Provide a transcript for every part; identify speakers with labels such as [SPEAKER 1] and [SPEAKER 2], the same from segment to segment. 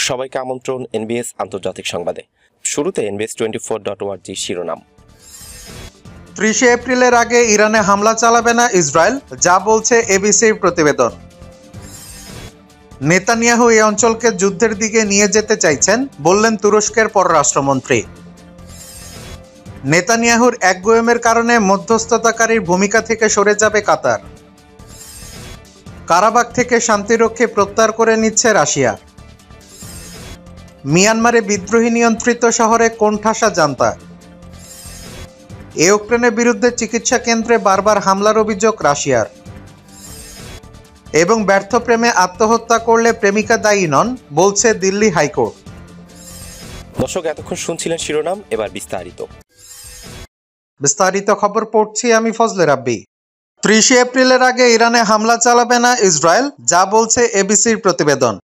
[SPEAKER 1] সবাইকে আমন্ত্রণ এনবিএস আন্তর্জাতিক সংবাদে। শুরুতে NBS24.org শিরোনাম।
[SPEAKER 2] 30 এপ্রিলের আগে ইরানে হামলা চালাবে না ইসরায়েল, যা বলছে এবিসির প্রতিবেদন। নেতানিয়াহু এই অঞ্চলকে যুদ্ধের দিকে নিয়ে যেতে চাইছেন, বললেন তুরস্কের পররাষ্ট্রমন্ত্রী। নেতানিয়াহুর একগুঁয়েমের কারণে মধ্যস্থতাকারীর ভূমিকা থেকে সরে যাবে কাতার। কারাবাখ থেকে শান্তিরক্ষী প্রত্যাহার করে নিচ্ছে রাশিয়া। মিয়ানমারে বিদ্রোহী নিয়ন্ত্রিত শহরে কোণঠাসা জান্তা। ইউক্রেনের বিরুদ্ধে চিকিৎসা কেন্দ্রে বারবার হামলার অভিযোগ রাশিয়ার। এবং ব্যর্থ প্রেমে আত্মহত্যা করলে প্রেমিকা দায়ী নন, বলছে দিল্লি হাইকোর্ট।
[SPEAKER 1] দর্শক, এতক্ষণ শুনছিলেন শিরোনাম, এবার
[SPEAKER 2] বিস্তারিত খবর পড়ছি আমি ফজলে রাব্বি। 30 এপ্রিলের আগে ইরানে হামলা চালাবে না ইসরায়েল, যা বলছে এবিসির প্রতিবেদন।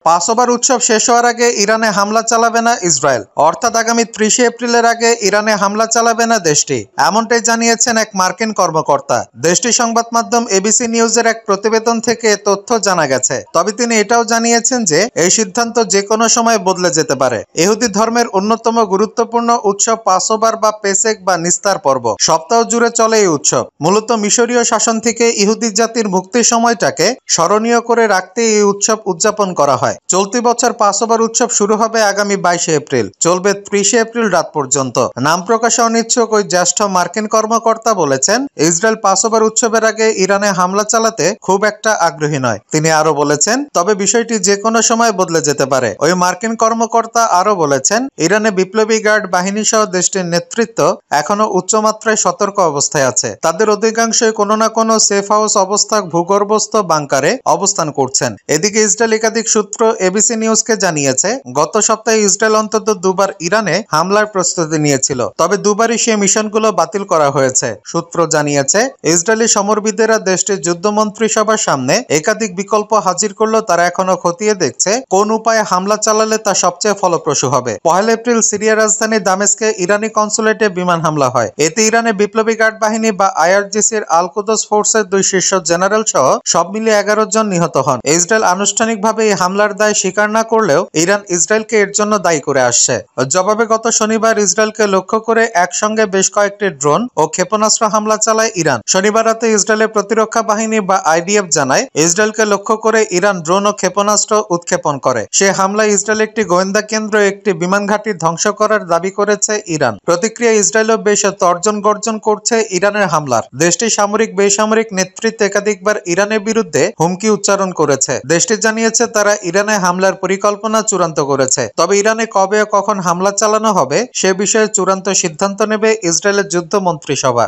[SPEAKER 2] পাসওভার উৎসব শেষ হওয়ার আগে ইরানে হামলা চালাবে না ইসরায়েল, অর্থাৎ আগামী 30 এপ্রিলের আগে ইরানে হামলা চালাবে না দেশটি, এমনটাই জানিয়েছেন এক মার্কিন কর্মকর্তা। দেশটির সংবাদ মাধ্যম এবিসি নিউজের এক প্রতিবেদন থেকে তথ্য জানা গেছে। তবে তিনি এটাও জানিয়েছেন যে এই সিদ্ধান্ত যে কোনো সময় বদলে যেতে পারে। ইহুদি ধর্মের অন্যতম গুরুত্বপূর্ণ উৎসব পাসওভার বা পেসেক বা নিস্তার পর্ব সপ্তাহ জুড়ে চলে এই উৎসব। মূলত মিশরীয় শাসন থেকে ইহুদি জাতির মুক্তির সময়টাকে স্মরণীয় করে রাখতে এই উৎসব উদযাপন করা হয়। চলতি বছর পাসওভার উৎসব শুরু হবে আগামী 22 এপ্রিল, চলবে 30 এপ্রিল রাত পর্যন্ত। নাম প্রকাশে অনিচ্ছুক ওই জ্যেষ্ঠ মার্কিন কর্মকর্তা বলেছেন, ইসরায়েল পাসওভার উৎসবের আগে ইরানে হামলা চালাতে খুব একটা আগ্রহী নয়। তিনি আরো বলেছেন, তবে বিষয়টি যে কোনো সময় বদলে যেতে পারে। ওই মার্কিন কর্মকর্তা আরো বলেছেন, ইরানে বিপ্লবী গার্ড বাহিনী সহ দেশটির নেতৃত্ব এখনো উচ্চমাত্রায় সতর্ক অবস্থায় আছে। তাদের অধিকাংশই কোনো না কোনো সেফ হাউস অবস্থা ভূগর্ভস্থ বাংকারে অবস্থান করছেন। এদিকে ইসরায়েল একাধিক সূত্র এবিসি নিউজকে জানিয়েছে, গত সপ্তাহে ইসরায়েল অন্তত দুবার ইরানে হামলার প্রস্তুতি নিয়েছিল, তবে দুবারই সে মিশনগুলো বাতিল করা হয়েছে। সূত্র জানিয়েছে, ইসরায়েলি সমরবিদেরা দেশটির যুদ্ধমন্ত্রী সভার সামনে একাধিক বিকল্প হাজির করলেও তারা এখনো খতিয়ে দেখছে কোন উপায়ে হামলা চালালে তা সবচেয়ে ফলপ্রসূ হবে। 1 এপ্রিল সিরিয়ার রাজধানী দামেস্কে ইরানি কনসুলেটে বিমান হামলা হয়। এতে ইরানের বিপ্লবী গার্ড বাহিনী বা আইআরজিসির আল কুদস ফোর্সের 2 শীর্ষ জেনারেল সহ সব মিলিয়ে 11 জন নিহত হন। ইসরায়েল আনুষ্ঠানিকভাবে এই হামলার দায় স্বীকার না করলেও ইরান ইসরায়েলকে এর জন্য দায়ী করে আসছে। জবাবে গত শনিবার ইসরায়েলকে লক্ষ্য করে একসঙ্গে বেশ কয়েকটি ড্রোন ও ক্ষেপণাস্ত্র হামলা চালায় ইরান। শনিবার রাতে ইসরায়েলের প্রতিরক্ষা বাহিনী বা আইডিএফ জানায়, ইসরায়েলকে লক্ষ্য করে ইরান ড্রোন ও ক্ষেপণাস্ত্র উৎক্ষেপণ করে। সে হামলায় ইসরায়েল একটি গোয়েন্দা কেন্দ্র একটি বিমান ঘাঁটি ধ্বংস করার দাবি করেছে ইরান। প্রতিক্রিয়া ইসরায়েলও বেশ তর্জন গর্জন করছে ইরানের হামলার। দেশটির সামরিক বেসামরিক নেতৃত্ব একাধিকবার ইরানের বিরুদ্ধে হুমকি উচ্চারণ করেছে। দেশটি জানিয়েছে তারা ইরানে হামলার পরিকল্পনা চূড়ান্ত করেছে, তবে ইরানে কবে ও কখন হামলা চালানো হবে সে বিষয়ে চূড়ান্ত সিদ্ধান্ত নেবে ইসরায়েলের যুদ্ধ মন্ত্রিসভা।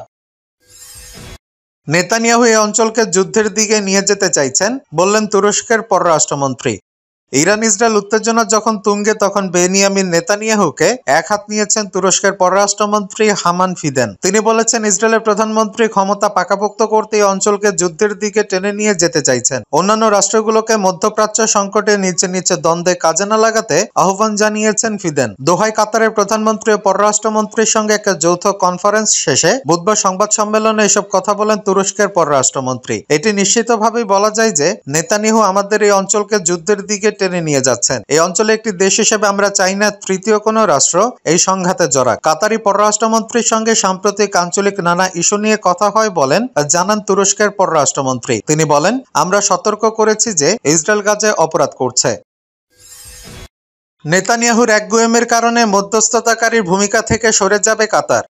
[SPEAKER 2] নেতানিয়াহু এই অঞ্চলকে যুদ্ধের দিকে নিয়ে যেতে চাইছেন, বললেন তুরস্কের পররাষ্ট্রমন্ত্রী। ইরান ইসরায়েল উত্তেজনা যখন তুঙ্গে, তখন বেনিয়ামিন নেতানিয়াহুকে এক হাত নিয়েছেন তুরস্কের পররাষ্ট্রমন্ত্রী হামান ফিদেন। তিনি বলেছেন, ইসরায়েলের প্রধানমন্ত্রী ক্ষমতা পাকাপোক্ত করতে এই অঞ্চলকে যুদ্ধের দিকে টেনে নিয়ে যেতে চাইছেন। অন্যান্য রাষ্ট্রগুলোকে মধ্যপ্রাচ্য সংকটে নিচে দ্বন্দ্বে কাজে না লাগাতে আহ্বান জানিয়েছেন ফিদেন। দোহায় কাতারের প্রধানমন্ত্রী ও পররাষ্ট্রমন্ত্রীর সঙ্গে একটা যৌথ কনফারেন্স শেষে বুধবার সংবাদ সম্মেলনে এসব কথা বলেন তুরস্কের পররাষ্ট্রমন্ত্রী। এটি নিশ্চিতভাবেই বলা যায় যে নেতানিয়াহু আমাদের এই অঞ্চলকে যুদ্ধের দিকে টেনে নিয়ে যাচ্ছেন। এই অঞ্চলে একটি দেশ হিসেবে আমরা চাই না তৃতীয় কোনো রাষ্ট্র এই সংঘাতে জড়াক। কাতারি পররাষ্ট্রমন্ত্রীর সঙ্গে সাম্প্রতিক আঞ্চলিক নানা ইস্যু নিয়ে কথা হয় বলেন জানান তুরস্কের পররাষ্ট্রমন্ত্রী। তিনি বলেন, আমরা সতর্ক করেছি যে ইসরায়েল গাজায় অপরাধ করছে। নেতানিয়াহুর একগুঁয়েমের কারণে মধ্যস্থতাকারীর ভূমিকা থেকে সরে যাবে কাতার।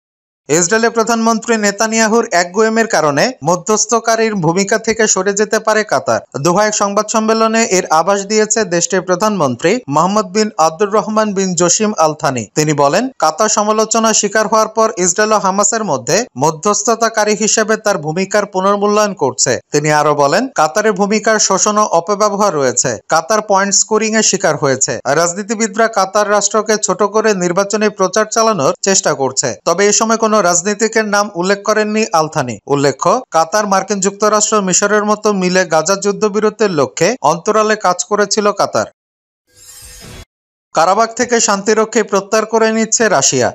[SPEAKER 2] ইসরায়েলের প্রধানমন্ত্রী নেতানিয়াহুর একগুঁয়েমের কারণে মধ্যস্থকারীর ভূমিকা থেকে সরে যেতে পারে কাতার। দোহায় সংবাদ সম্মেলনে এর আভাস দিয়েছে দেশটির প্রধানমন্ত্রী মোহাম্মদ বিন আব্দুর রহমান বিন জসিম আল থানি। তিনি বলেন, কাতার সমালোচনার শিকার হওয়ার পর ইসরায়েল ও হামাসের মধ্যে মধ্যস্থতাকারী হিসেবে তার ভূমিকার পুনর্মূল্যায়ন করছে। তিনি আরো বলেন, কাতারের ভূমিকার শোষণ ও অপব্যবহার রয়েছে। কাতার পয়েন্ট স্কোরিং এর শিকার হয়েছে। রাজনীতিবিদরা কাতার রাষ্ট্রকে ছোট করে নির্বাচনী প্রচার চালানোর চেষ্টা করছে। তবে এ সময় কোনো রাজনীতিকের নাম উল্লেখ করেননি আল থানি। উল্লেখ্য, কাতার মার্কিন যুক্তরাষ্ট্র মিশরের মতো মিলে গাজা যুদ্ধবিরতির লক্ষ্যে অন্তরালে কাজ করেছিল কাতার। কারাবাখ থেকে শান্তিরক্ষী প্রত্যাহার করে নিচ্ছে রাশিয়া।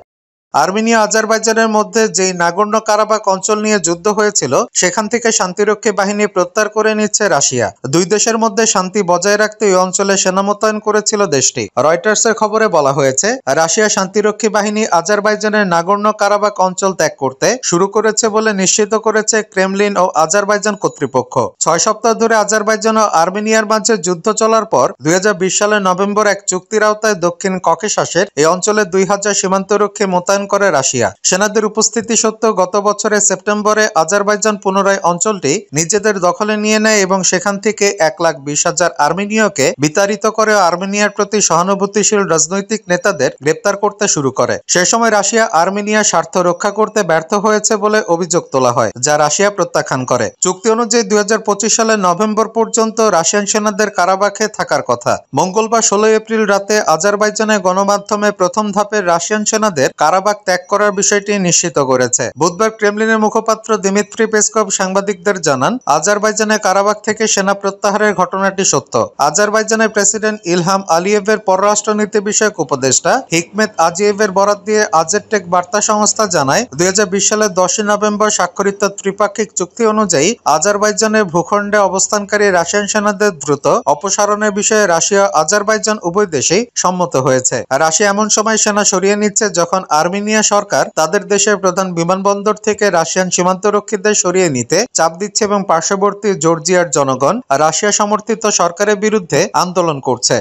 [SPEAKER 2] আর্মেনিয়া আজারবাইজানের মধ্যে যেই নাগোর্নো কারাবাখ অঞ্চল নিয়ে যুদ্ধ হয়েছিল সেখান থেকে শান্তিরক্ষী বাহিনী প্রত্যাহার করে নিচ্ছে রাশিয়া। দুই দেশের মধ্যে শান্তি বজায় রাখতে ওই অঞ্চলে সেনা মোতায়েন করেছিল দেশটি। রয়টার্সের খবরে বলা হয়েছে, রাশিয়া শান্তিরক্ষী বাহিনী আজারবাইজানের নাগোর্নো কারাবাখ অঞ্চল ত্যাগ করতে শুরু করেছে বলে নিশ্চিত করেছে ক্রেমলিন ও আজারবাইজান কর্তৃপক্ষ। 6 সপ্তাহ ধরে আজারবাইজান ও আর্মেনিয়ার মাঝে যুদ্ধ চলার পর 2020 সালের নভেম্বর এক চুক্তির আওতায় দক্ষিণ ককেশাসের এই অঞ্চলে 2000 সীমান্তরক্ষী মোতায়েন করে রাশিয়া। সেনাদের উপস্থিতি সত্ত্বেও গত বছরের সেপ্টেম্বরে আজারবাইজান পুনরায় অঞ্চলটি নিজেদের দখলে নিয়ে নেয় এবং সেখান থেকে 1,20,000 আর্মেনীয়কে বিতাড়িত করে আর্মেনিয়ার প্রতি সহানুভূতিশীল রাজনৈতিক নেতাদের গ্রেপ্তার করতে শুরু করে। সে সময় রাশিয়া আর্মেনিয়ার স্বার্থ রক্ষা করতে ব্যর্থ হয়েছে বলে অভিযোগ তোলা হয়, যা রাশিয়া প্রত্যাখ্যান করে। চুক্তি অনুযায়ী 2025 সালের নভেম্বর পর্যন্ত রাশিয়ান সেনাদের কারাবাখে থাকার কথা। মঙ্গলবার 16 এপ্রিল রাতে আজারবাইজানের গণমাধ্যমে প্রথম ধাপের রাশিয়ান সেনাদের কারাবাখ ত্যাগ করার বিষয়টি নিশ্চিত করেছে। বুধবার ক্রেমলিনের মুখপাত্র দিমিত্রি পেসকভ সাংবাদিকদের জানান, আজারবাইজানের কারাবাখ থেকে সেনা প্রত্যাহারের ঘটনাটি সত্য। আজারবাইজানের প্রেসিডেন্ট ইলহাম আলিয়েভের পররাষ্ট্রনীতি বিষয়ক উপদেষ্টা হিকমেত আজিয়েভের বরাত দিয়ে আজেরটেক বার্তা সংস্থা জানায়, 2020 সালের 10 নভেম্বর স্বাক্ষরিত ত্রিপাক্ষিক চুক্তি অনুযায়ী আজারবাইজানের ভূখণ্ডে অবস্থানকারী রাশিয়ান সেনাদের দ্রুত অপসারণের বিষয়ে রাশিয়া আজারবাইজান উভয় দেশেই সম্মত হয়েছে। রাশিয়া এমন সময় সেনা সরিয়ে নিচ্ছে যখন আর্মেনিয়া সরকার তাদের দেশের প্রধান বিমানবন্দর থেকে রাশিয়ান সীমান্তরক্ষীদের সরিয়ে নিতে চাপ দিচ্ছে এবং পার্শ্ববর্তী জর্জিয়ার জনগণ রাশিয়া সমর্থিত সরকারের বিরুদ্ধে আন্দোলন করছে।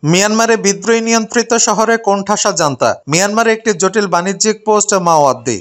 [SPEAKER 2] মিয়ানমারে বিদ্রোহী নিয়ন্ত্রিত শহরে কোণঠাসা জান্তা। মিয়ানমারে একটি জটিল বাণিজ্যিক পোস্ট মাওবাদী।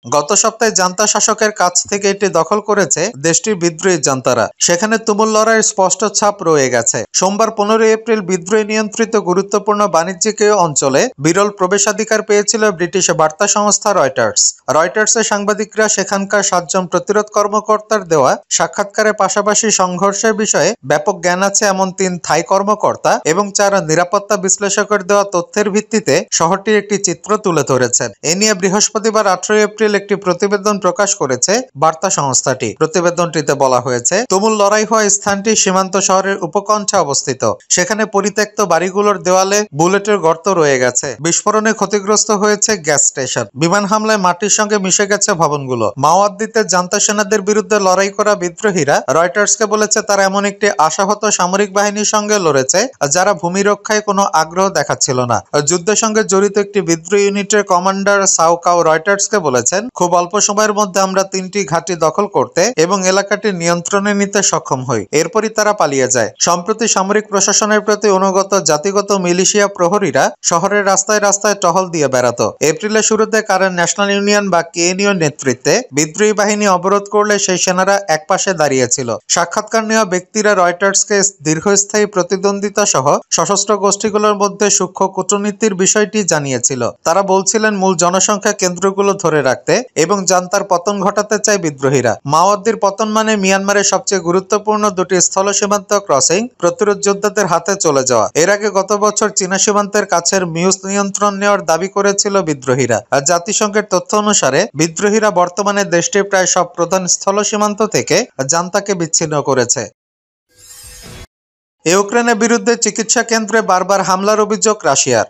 [SPEAKER 2] গত সপ্তাহে জান্তা শাসকের কাছ থেকে এটি দখল করেছে দেশটির বিদ্রোহী জান্তারা। সেখানে তুমুল লড়াইয়ের স্পষ্ট ছাপ রয়ে গেছে। সোমবার 15 এপ্রিল বিদ্রোহী নিয়ন্ত্রিত গুরুত্বপূর্ণ বাণিজ্যিক অঞ্চলে বিরল প্রবেশাধিকার পেয়েছিল ব্রিটিশ বার্তা সংস্থা রয়টার্স। রয়টার্সের সাংবাদিকরা সেখানকার 7 জন প্রতিরোধ কর্মকর্তার দেওয়া সাক্ষাৎকারের পাশাপাশি সংঘর্ষের বিষয়ে ব্যাপক জ্ঞান আছে এমন 3 থাই কর্মকর্তা এবং 4 নিরাপত্তা বিশ্লেষকের দেওয়া তথ্যের ভিত্তিতে শহরটির একটি চিত্র তুলে ধরেছেন। এ নিয়ে বৃহস্পতিবার 18 এপ্রিল একটি প্রতিবেদন প্রকাশ করেছে বার্তা সংস্থাটি। প্রতিবেদনটিতে বলা হয়েছে, তুমুল লড়াই হওয়া স্থানটি সীমান্ত শহরের উপকণ্ঠে অবস্থিত। সেখানে পরিত্যক্ত বাড়িগুলোর দেওয়ালে বুলেটের গর্ত রয়ে গেছে। বিস্ফোরণে ক্ষতিগ্রস্ত হয়েছে গ্যাস স্টেশন। বিমান হামলায় মাটির সঙ্গে মিশে গেছে ভবনগুলো। মাওবাদীতে জান্তা সেনাদের বিরুদ্ধে লড়াই করা বিদ্রোহীরা রয়টার্সকে বলেছে তারা এমন একটি আশাহত সামরিক বাহিনীর সঙ্গে লড়েছে যারা ভূমি রক্ষায় কোনো আগ্রহ দেখাচ্ছিল না। যুদ্ধের সঙ্গে জড়িত একটি বিদ্রোহী ইউনিটের কমান্ডার সাউকাও রয়টার্সকে বলেছেন, খুব অল্প সময়ের মধ্যে আমরা 3টি ঘাঁটি দখল করতে এবং এলাকাটি নিয়ন্ত্রণে নিতে সক্ষম হই। এরপরই তারা পালিয়ে যায়। সম্প্রতি সামরিক প্রশাসনের প্রতি অনুগত জাতিগত মিলিশিয়া প্রহরীরা শহরের রাস্তায় রাস্তায় টহল দিয়ে বেড়াতো। এপ্রিলের শুরুতে কারেন্ট ন্যাশনাল ইউনিয়ন বা কেএনইউ নেতৃত্বে বিদ্রোহী বাহিনী অবরোধ করলে সেই সেনারা একপাশে দাঁড়িয়েছিল। সাক্ষাৎকার নেওয়া ব্যক্তিরা রয়টার্সকে দীর্ঘস্থায়ী প্রতিদ্বন্দ্বিতা সহ সশস্ত্র গোষ্ঠীগুলোর মধ্যে সূক্ষ্ম কূটনীতির বিষয়টি জানিয়েছিল। তারা বলছিলেন মূল জনসংখ্যা কেন্দ্রগুলো ধরে রাখতে এবং জান্তার পতন ঘটাতে চায় বিদ্রোহীরা। মাওবাদীর পতন মানে মিয়ানমারের সবচেয়ে গুরুত্বপূর্ণ 2টি স্থল সীমান্ত ক্রসিং প্রতিরোধ যোদ্ধাদের হাতে চলে যাওয়া। এর আগে গত বছর চীনা সীমান্তের কাছের মিউস নিয়ন্ত্রণ নেওয়ার দাবি করেছিল বিদ্রোহীরা। আর জাতিসংঘের তথ্য অনুসারে বিদ্রোহীরা বর্তমানে দেশটির প্রায় সব প্রধান স্থল সীমান্ত থেকে জান্তাকে বিচ্ছিন্ন করেছে। ইউক্রেনের বিরুদ্ধে চিকিৎসা কেন্দ্রে বারবার হামলার অভিযোগ রাশিয়ার।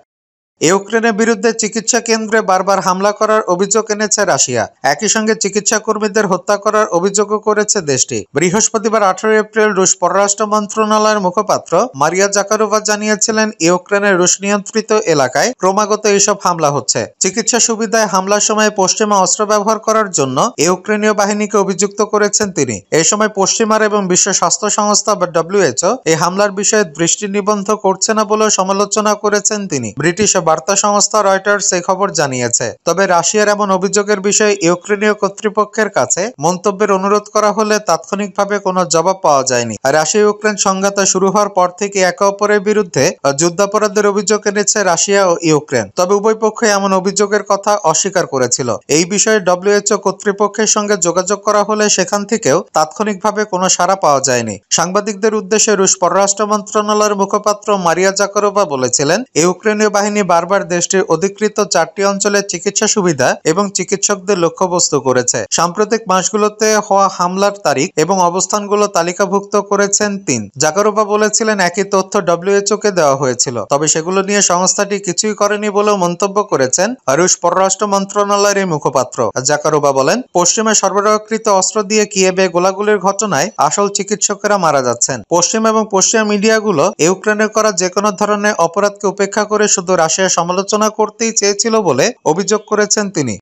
[SPEAKER 2] ইউক্রেনের বিরুদ্ধে চিকিৎসা কেন্দ্রে বারবার হামলা করার অভিযোগ এনেছে রাশিয়া। একই সঙ্গে চিকিৎসা কর্মীদের হত্যা করার অভিযোগও করেছে দেশটি। বৃহস্পতিবার 18 এপ্রিল রুশ পররাষ্ট্র মন্ত্রণালয়ের মুখপাত্র মারিয়া জাকারোভা জানিয়েছিলেন, ইউক্রেনের রুশ নিয়ন্ত্রিত এলাকায় ক্রমাগত এইসব হামলা হচ্ছে। চিকিৎসা সুবিধায় হামলার সময় পশ্চিমা অস্ত্র ব্যবহার করার জন্য ইউক্রেনীয় বাহিনীকে অভিযুক্ত করেছেন তিনি। এই সময় পশ্চিমার এবং বিশ্ব স্বাস্থ্য সংস্থা বা WHO এই হামলার বিষয়ে দৃষ্টি নিবদ্ধ করছে না বলেও সমালোচনা করেছেন তিনি। ব্রিটিশ বার্তা সংস্থা রয়টার্স এই খবর জানিয়েছে। তবে রাশিয়ার এমন অভিযোগের বিষয়ে ইউক্রেনীয় কর্তৃপক্ষের কাছে মন্তব্যের অনুরোধ করা হলে তাৎক্ষণিকভাবে কোনো জবাব পাওয়া যায়নি। রাশিয়া ইউক্রেন সংঘাত শুরু হওয়ার পর থেকে একে অপরের বিরুদ্ধে যুদ্ধাপরাধের অভিযোগ এনেছে রাশিয়া ও ইউক্রেন। তবে উভয় পক্ষই এমন অভিযোগের কথা অস্বীকার করেছিল। এই বিষয়ে WHO কর্তৃপক্ষের সঙ্গে যোগাযোগ করা হলে সেখান থেকেও তাৎক্ষণিকভাবে কোনো সাড়া পাওয়া যায়নি। সাংবাদিকদের উদ্দেশ্যে রুশ পররাষ্ট্র মন্ত্রণালয়ের মুখপাত্র মারিয়া জাকারোভা বলেছিলেন, ইউক্রেনীয় বাহিনী বারবার দেশটির অধিকৃত 4টি অঞ্চলে চিকিৎসা সুবিধা এবং চিকিৎসকদের লক্ষ্যবস্তু করেছে। সাম্প্রতিক মাসগুলোতে হওয়া হামলার তারিখ এবং অবস্থানগুলো তালিকাভুক্ত করেছেন তিনি। জাকারোভা বলেছিলেন একই তথ্য WHO-কে দেওয়া হয়েছিল, তবে সেগুলো নিয়ে সংস্থাটি কিছুই করেনি বলেও মন্তব্য করেছেন রুশ পররাষ্ট্র মন্ত্রণালয়ের এই মুখপাত্র। জাকারোভা বলেন, পশ্চিমে সরবরাহকৃত অস্ত্র দিয়ে কিয়েভে গোলাগুলির ঘটনায় আসল চিকিৎসকেরা মারা যাচ্ছেন। পশ্চিম এবং পশ্চিমা মিডিয়াগুলো ইউক্রেনের করা যেকোনো ধরনের অপরাধকে উপেক্ষা করে শুধু রাশিয়ার সমালোচনা করতেই চেয়েছিল বলে অভিযোগ করেছেন তিনি।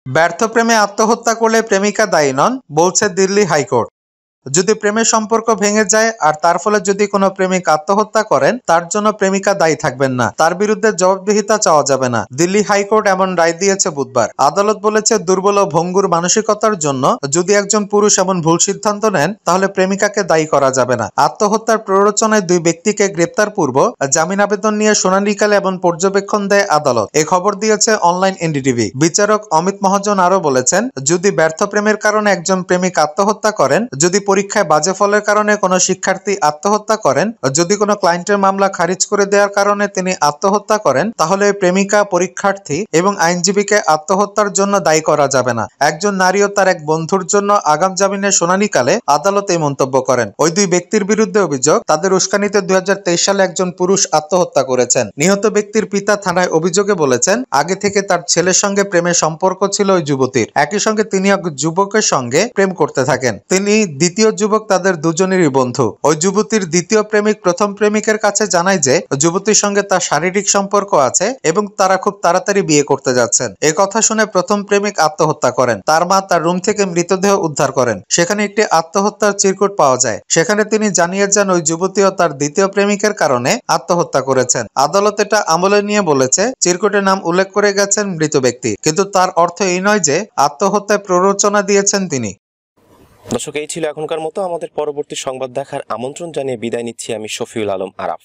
[SPEAKER 2] ব্যর্থ প্রেমে আত্মহত্যা করলে প্রেমিকা দায়ী নন, বলছে দিল্লি হাইকোর্ট। যদি প্রেমের সম্পর্ক ভেঙে যায় আর তার ফলে যদি কোনো প্রেমিক আত্মহত্যা করেন, তার জন্য প্রেমিকা দায়ী থাকবেন না, তার বিরুদ্ধে জবাবদিহিতা চাওয়া যাবে না। দিল্লি হাইকোর্ট এমন রায় দিয়েছে বুধবার। আদালত বলেছে, দুর্বল ও ভঙ্গুর মানসিকতার জন্য যদি একজন পুরুষ এমন ভুল সিদ্ধান্ত নেন, তাহলে প্রেমিকাকে দায়ী করা যাবে না। আত্মহত্যার প্ররোচনায় 2 ব্যক্তিকে গ্রেপ্তার পূর্ব জামিন আবেদন নিয়ে শুনানিকালে এমন পর্যবেক্ষণ দেয় আদালত। এই খবর দিয়েছে অনলাইন এনডিটিভি। বিচারক অমিত মহাজন আরো বলেছেন, যদি ব্যর্থ প্রেমের কারণে একজন প্রেমিক আত্মহত্যা করেন, যদি পরীক্ষায় বাজে ফলের কারণে কোনো শিক্ষার্থী আত্মহত্যা করেন, যদি কোনো ক্লায়েন্টের মামলা খারিজ করে দেওয়ার কারণে তিনি আত্মহত্যা করেন, তাহলে প্রেমিকা, পরীক্ষার্থী এবং আইনজীবীকে আত্মহত্যার জন্য দায়ী করা যাবে না। একজন নারী ও তার এক বন্ধুর জন্য আগাম জামিনের শুনানিকালে আদালত এই মন্তব্য করেন। ওই 2 ব্যক্তির বিরুদ্ধে অভিযোগ, তাদের উস্কানিতে 2023 সালে একজন পুরুষ আত্মহত্যা করেছেন। নিহত ব্যক্তির পিতা থানায় অভিযোগে বলেছেন, আগে থেকে তার ছেলের সঙ্গে প্রেমের সম্পর্ক ছিল ওই যুবতীর। একই সঙ্গে তিনি এক যুবকের সঙ্গে প্রেম করতে থাকেন। তিনি দ্বিতীয় যুবক, তাদের দুজনেরই বন্ধু। ওই যুবতীর দ্বিতীয় প্রেমিক প্রথম প্রেমিকের কাছে জানায় যে যুবতীর সঙ্গে তার শারীরিক সম্পর্ক আছে এবং তারা খুব তাড়াতাড়ি বিয়ে করতে যাচ্ছেন। এই কথা শুনে প্রথম প্রেমিক আত্মহত্যা করেন। তার মা তার রুম থেকে মৃতদেহ উদ্ধার করেন। সেখানে একটি আত্মহত্যার চিরকুট পাওয়া যায়। সেখানে তিনি জানিয়ে যান ওই যুবতীও তার দ্বিতীয় প্রেমিকের কারণে আত্মহত্যা করেছেন। আদালত এটা আমলে নিয়ে বলেছে, চিরকুটের নাম উল্লেখ করে গেছেন মৃত ব্যক্তি, কিন্তু তার অর্থ এই নয় যে আত্মহত্যায় প্ররোচনা দিয়েছেন তিনি।
[SPEAKER 1] দর্শক, এই ছিল এখনকার মতো। আমাদের পরবর্তী সংবাদ দেখার আমন্ত্রণ জানিয়ে বিদায় নিচ্ছি আমি শফিউল আলম আরাফ।